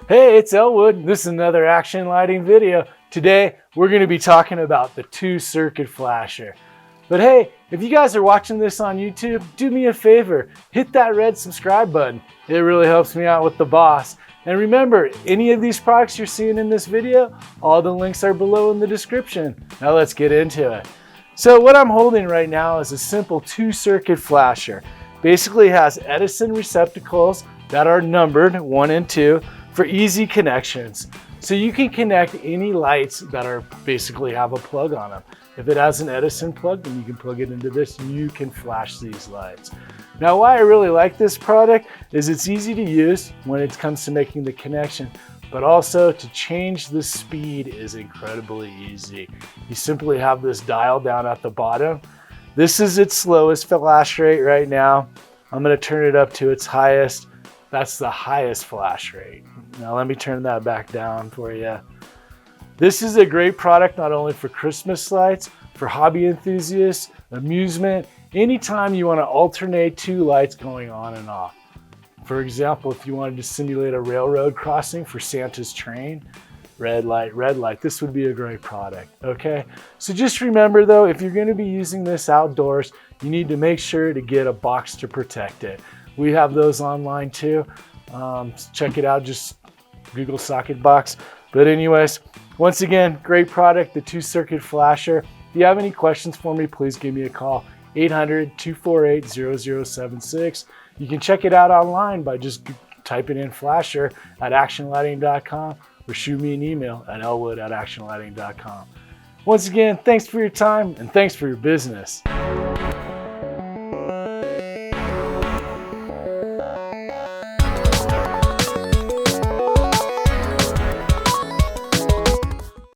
Hey, it's Elwood. This is another Action Lighting video. Today, we're going to be talking about the 2-circuit flasher. But hey, if you guys are watching this on YouTube, do me a favor, hit that red subscribe button. It really helps me out with the boss. And remember, any of these products you're seeing in this video, all the links are below in the description. Now let's get into it. So what I'm holding right now is a simple 2-circuit flasher. Basically it has Edison receptacles that are numbered 1 and 2 for easy connections. So you can connect any lights that are basically have a plug on them. If it has an Edison plug, then you can plug it into this and you can flash these lights. Now why I really like this product is it's easy to use when it comes to making the connection, but also to change the speed is incredibly easy. You simply have this dial down at the bottom. This is its slowest flash rate right now. I'm going to turn it up to its highest. That's the highest flash rate. Now let me turn that back down for you. This is a great product not only for Christmas lights, for hobby enthusiasts, amusement, anytime you want to alternate 2 lights going on and off. For example, if you wanted to simulate a railroad crossing for Santa's train, red light, this would be a great product, okay? So just remember though, if you're going to be using this outdoors, you need to make sure to get a box to protect it. We have those online too. Check it out, just Google socket box. But anyways, once again, great product, the 2-circuit flasher. If you have any questions for me, please give me a call, 800-248-0076. You can check it out online by just typing in flasher at actionlighting.com or shoot me an email at elwood@actionlighting.com. Once again, thanks for your time and thanks for your business.